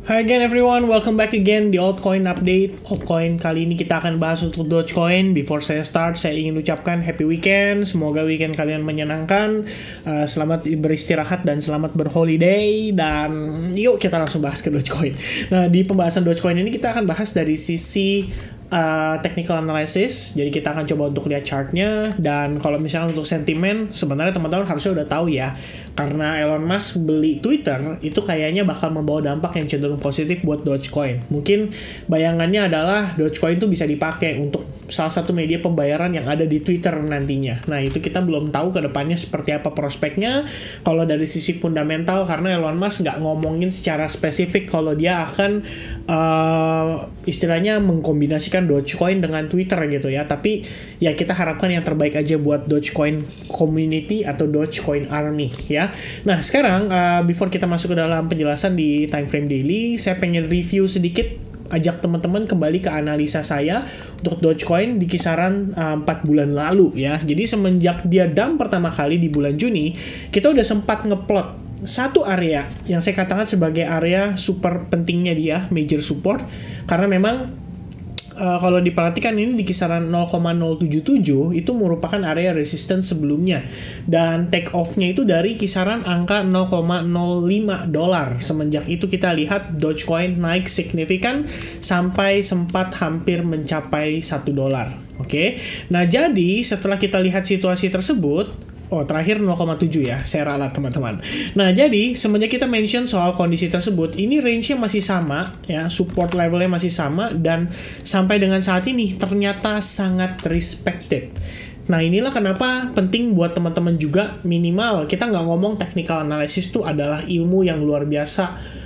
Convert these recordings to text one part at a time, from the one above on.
Hi again everyone, welcome back again di Altcoin Update. Altcoin kali ini kita akan bahas untuk Dogecoin. Before saya start, saya ingin ucapkan happy weekend. Semoga weekend kalian menyenangkan. Selamat beristirahat dan selamat berholiday. Dan yuk kita langsung bahas ke Dogecoin. Nah, di pembahasan Dogecoin ini kita akan bahas dari sisi technical analysis. Jadi kita akan coba untuk lihat chartnya. Dan kalau misalnya untuk sentimen, sebenarnya teman-teman harusnya udah tahu ya, karena Elon Musk beli Twitter itu kayaknya bakal membawa dampak yang cenderung positif buat Dogecoin. Mungkin bayangannya adalah Dogecoin itu bisa dipakai untuk salah satu media pembayaran yang ada di Twitter nantinya. Nah, itu kita belum tahu ke depannya seperti apa prospeknya. Kalau dari sisi fundamental, karena Elon Musk nggak ngomongin secara spesifik kalau dia akan istilahnya mengkombinasikan Dogecoin dengan Twitter gitu ya. Tapi ya kita harapkan yang terbaik aja buat Dogecoin community atau Dogecoin army ya. Nah, sekarang before kita masuk ke dalam penjelasan di time frame daily, saya pengen review sedikit, ajak teman-teman kembali ke analisa saya untuk Dogecoin di kisaran 4 bulan lalu ya. Jadi semenjak dia dump pertama kali di bulan Juni, kita udah sempat ngeplot satu area yang saya katakan sebagai area super pentingnya dia, major support, karena memang kalau diperhatikan ini di kisaran 0,077 itu merupakan area resistance sebelumnya, dan take off-nya itu dari kisaran angka 0,05 dolar. Semenjak itu kita lihat Dogecoin naik signifikan sampai sempat hampir mencapai 1 dolar. Oke. Nah, jadi setelah kita lihat situasi tersebut, terakhir 0,7 ya, saya ralat teman-teman. Nah, jadi semenjak kita mention soal kondisi tersebut, ini range-nya masih sama ya, support levelnya masih sama, dan sampai dengan saat ini ternyata sangat respected. Nah, inilah kenapa penting buat teman-teman juga, minimal kita nggak ngomong technical analysis itu adalah ilmu yang luar biasa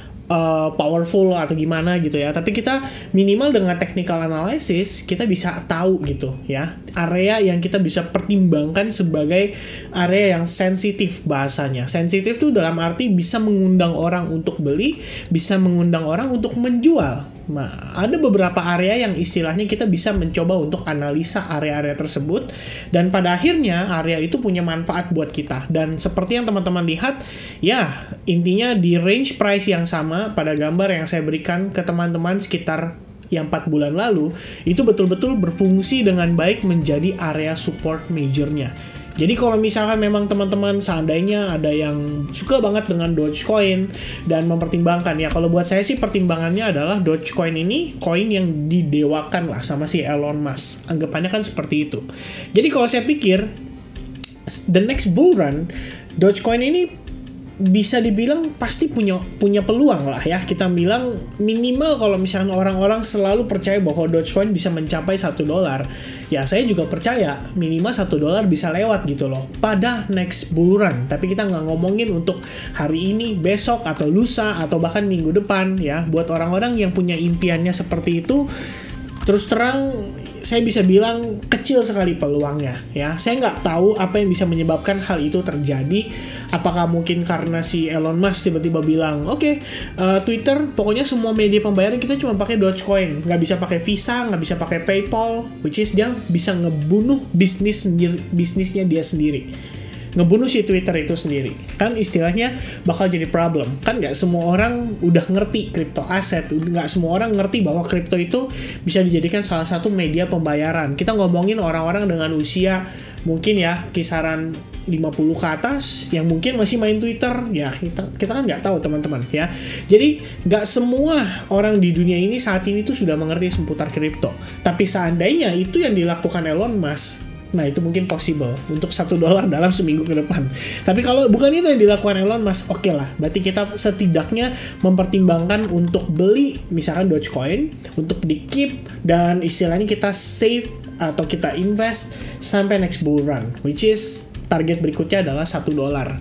powerful atau gimana gitu ya, tapi kita minimal dengan technical analysis kita bisa tahu gitu ya, area yang kita bisa pertimbangkan sebagai area yang sensitif. Bahasanya sensitif tuh dalam arti bisa mengundang orang untuk beli, bisa mengundang orang untuk menjual. Nah, ada beberapa area yang istilahnya kita bisa mencoba untuk analisa area-area tersebut, dan pada akhirnya area itu punya manfaat buat kita. Dan seperti yang teman-teman lihat ya, intinya di range price yang sama pada gambar yang saya berikan ke teman-teman sekitar yang 4 bulan lalu, itu betul-betul berfungsi dengan baik menjadi area support majornya. Jadi kalau misalkan memang teman-teman seandainya ada yang suka banget dengan Dogecoin dan mempertimbangkan, ya kalau buat saya sih pertimbangannya adalah Dogecoin ini koin yang didewakan lah sama si Elon Musk. Anggapannya kan seperti itu. Jadi kalau saya pikir the next bull run, Dogecoin ini bisa dibilang pasti punya peluang lah ya. Kita bilang minimal kalau misalnya orang-orang selalu percaya bahwa Dogecoin bisa mencapai 1 dolar, ya saya juga percaya minimal 1 dolar bisa lewat gitu loh pada next bull run. Tapi kita nggak ngomongin untuk hari ini, besok, atau lusa, atau bahkan minggu depan ya. Buat orang-orang yang punya impiannya seperti itu, terus terang saya bisa bilang kecil sekali peluangnya ya. Saya nggak tahu apa yang bisa menyebabkan hal itu terjadi. Apakah mungkin karena si Elon Musk tiba-tiba bilang, oke, Twitter, pokoknya semua media pembayaran kita cuma pakai Dogecoin, nggak bisa pakai Visa, nggak bisa pakai PayPal, which is dia bisa ngebunuh bisnisnya dia sendiri, ngebunuh si Twitter itu sendiri. Kan istilahnya bakal jadi problem. Kan nggak semua orang udah ngerti crypto aset, nggak semua orang ngerti bahwa crypto itu bisa dijadikan salah satu media pembayaran. Kita ngomongin orang-orang dengan usia mungkin ya kisaran 50 ke atas yang mungkin masih main Twitter ya, kita kan nggak tahu teman-teman ya. Jadi nggak semua orang di dunia ini saat ini tuh sudah mengerti seputar kripto. Tapi seandainya itu yang dilakukan Elon Musk, nah itu mungkin possible untuk 1 dolar dalam seminggu ke depan. Tapi kalau bukan itu yang dilakukan Elon Musk, oke lah, berarti kita setidaknya mempertimbangkan untuk beli misalkan Dogecoin, untuk di keep, dan istilahnya kita save atau kita invest sampai next bull run, which is target berikutnya adalah 1 dolar.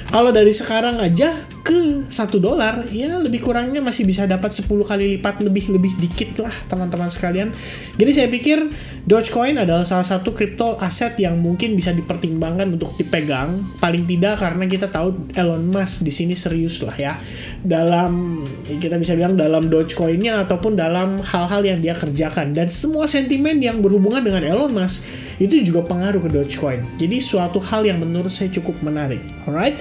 Kalau dari sekarang aja ke 1 dolar, ya lebih kurangnya masih bisa dapat 10 kali lipat, lebih dikit lah teman-teman sekalian. Jadi saya pikir Dogecoin adalah salah satu crypto aset yang mungkin bisa dipertimbangkan untuk dipegang, paling tidak karena kita tahu Elon Musk di sini serius lah ya dalam, kita bisa bilang dalam Dogecoin-nya ataupun dalam hal-hal yang dia kerjakan, dan semua sentimen yang berhubungan dengan Elon Musk itu juga pengaruh ke Dogecoin. Jadi suatu hal yang menurut saya cukup menarik. Alright,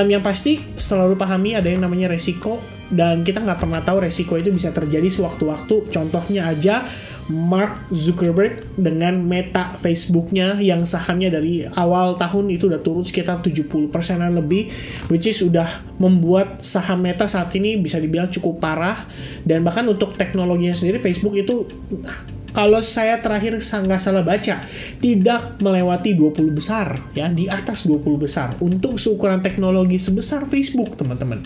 yang pasti selalu pahami ada yang namanya resiko. dan kita nggak pernah tahu resiko itu bisa terjadi sewaktu-waktu. Contohnya aja Mark Zuckerberg dengan Meta Facebooknya yang sahamnya dari awal tahun itu udah turun sekitar 70%-an lebih, which is udah membuat saham Meta saat ini bisa dibilang cukup parah. Dan bahkan untuk teknologinya sendiri, Facebook itu kalau saya terakhir nggak salah baca, tidak melewati 20 besar, ya, di atas 20 besar untuk seukuran teknologi sebesar Facebook, teman-teman,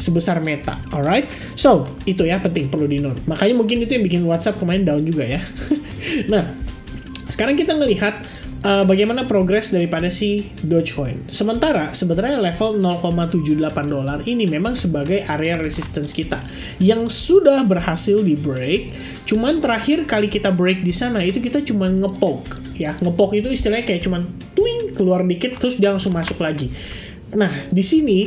sebesar Meta. Alright, so itu ya penting, perlu di-note. Makanya mungkin itu yang bikin WhatsApp kemarin down juga ya. Nah, sekarang kita ngelihat bagaimana progres daripada si Dogecoin. Sementara sebenarnya level $0.78 ini memang sebagai area resistance kita yang sudah berhasil di break. Cuman terakhir kali kita break di sana itu kita cuman ngepoke, ya. Ngepoke itu istilahnya kayak cuman twing keluar dikit terus dia langsung masuk lagi. Nah, di sini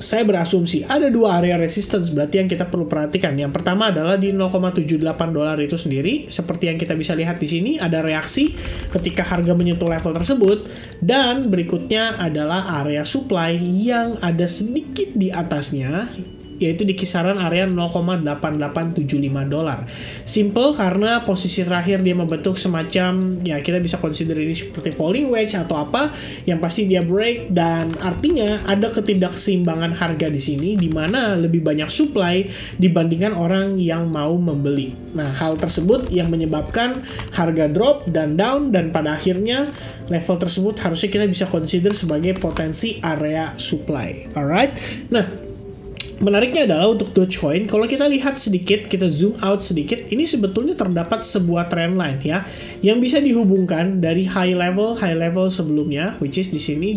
saya berasumsi ada dua area resistance berarti yang kita perlu perhatikan. Yang pertama adalah di $0.78 itu sendiri. Seperti yang kita bisa lihat di sini, ada reaksi ketika harga menyentuh level tersebut. Dan berikutnya adalah area supply yang ada sedikit di atasnya, yaitu di kisaran area $0.8875. Simple karena posisi terakhir dia membentuk semacam, ya kita bisa consider ini seperti falling wedge atau apa, yang pasti dia break, dan artinya ada ketidakseimbangan harga di sini di mana lebih banyak supply dibandingkan orang yang mau membeli. Nah, hal tersebut yang menyebabkan harga drop dan down, dan pada akhirnya level tersebut harusnya kita bisa consider sebagai potensi area supply. Alright. Nah, menariknya adalah untuk Dogecoin, kalau kita lihat sedikit, kita zoom out sedikit, ini sebetulnya terdapat sebuah trend line ya, yang bisa dihubungkan dari high level sebelumnya, which is di sini,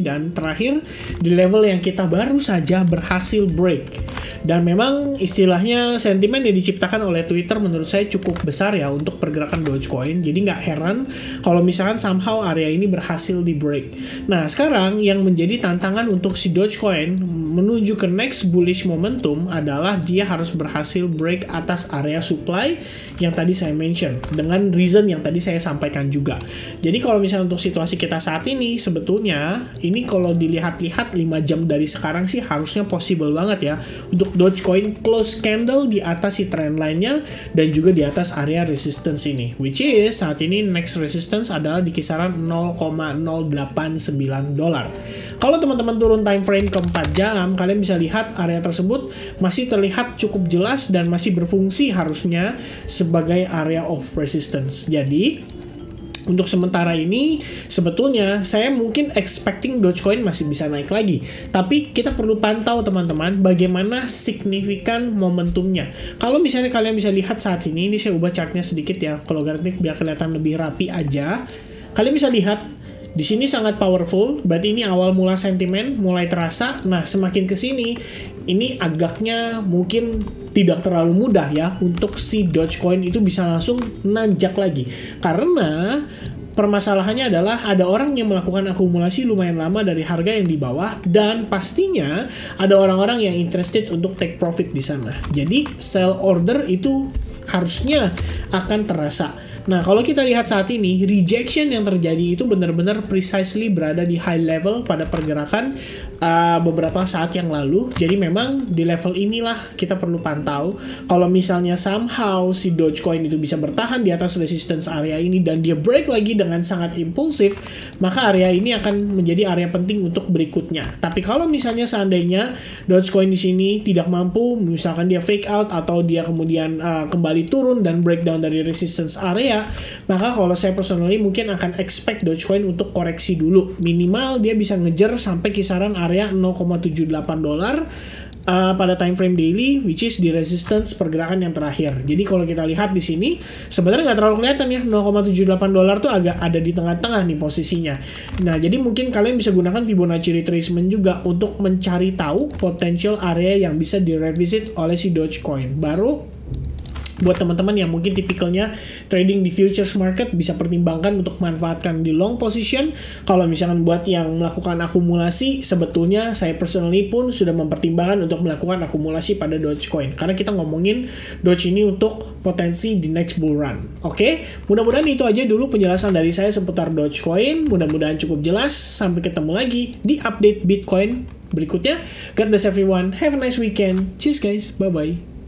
dan terakhir di level yang kita baru saja berhasil break. Dan memang istilahnya sentimen yang diciptakan oleh Twitter menurut saya cukup besar ya untuk pergerakan Dogecoin. Jadi nggak heran kalau misalkan somehow area ini berhasil di break. Nah, sekarang yang menjadi tantangan untuk si Dogecoin menuju ke next bullish momentum adalah dia harus berhasil break atas area supply yang tadi saya mention, dengan reason yang tadi saya sampaikan juga. Jadi kalau misalnya untuk situasi kita saat ini, sebetulnya ini kalau dilihat-lihat 5 jam dari sekarang sih harusnya possible banget ya untuk Dogecoin close candle di atas si trend line-nya dan juga di atas area resistance ini, which is saat ini next resistance adalah di kisaran $0.089. Kalau teman-teman turun time frame ke 4 jam, kalian bisa lihat area tersebut masih terlihat cukup jelas dan masih berfungsi harusnya sebagai area of resistance. Jadi, untuk sementara ini, sebetulnya saya mungkin expecting Dogecoin masih bisa naik lagi. Tapi kita perlu pantau teman-teman bagaimana signifikan momentumnya. Kalau misalnya kalian bisa lihat saat ini saya ubah chartnya sedikit ya, kalau logaritmik biar kelihatan lebih rapi aja. Kalian bisa lihat di sini sangat powerful, berarti ini awal mula sentimen mulai terasa. Nah, semakin ke sini, ini agaknya mungkin tidak terlalu mudah ya untuk si Dogecoin itu bisa langsung nanjak lagi. Karena permasalahannya adalah ada orang yang melakukan akumulasi lumayan lama dari harga yang di bawah, dan pastinya ada orang-orang yang interested untuk take profit di sana. Jadi sell order itu harusnya akan terasa. Nah, kalau kita lihat saat ini, rejection yang terjadi itu benar-benar precisely berada di high level pada pergerakan beberapa saat yang lalu. Jadi memang di level inilah kita perlu pantau. Kalau misalnya somehow si Dogecoin itu bisa bertahan di atas resistance area ini dan dia break lagi dengan sangat impulsif, maka area ini akan menjadi area penting untuk berikutnya. Tapi kalau misalnya seandainya Dogecoin di sini tidak mampu, misalkan dia fake out atau dia kemudian kembali turun dan breakdown dari resistance area, maka kalau saya personally mungkin akan expect Dogecoin untuk koreksi dulu. Minimal dia bisa ngejar sampai kisaran area $0.78 pada time frame daily, which is di resistance pergerakan yang terakhir. Jadi kalau kita lihat di sini sebenarnya nggak terlalu kelihatan ya, $0.78 tuh agak ada di tengah-tengah nih posisinya. Nah, jadi mungkin kalian bisa gunakan Fibonacci retracement juga untuk mencari tahu potential area yang bisa direvisit oleh si Dogecoin. Baru buat teman-teman yang mungkin tipikalnya trading di futures market bisa pertimbangkan untuk manfaatkan di long position. Kalau misalkan buat yang melakukan akumulasi, sebetulnya saya personally pun sudah mempertimbangkan untuk melakukan akumulasi pada Dogecoin, karena kita ngomongin Doge ini untuk potensi di next bull run. Oke, mudah-mudahan itu aja dulu penjelasan dari saya seputar Dogecoin. Mudah-mudahan cukup jelas. Sampai ketemu lagi di update Bitcoin berikutnya. God bless everyone. Have a nice weekend. Cheers guys. Bye bye.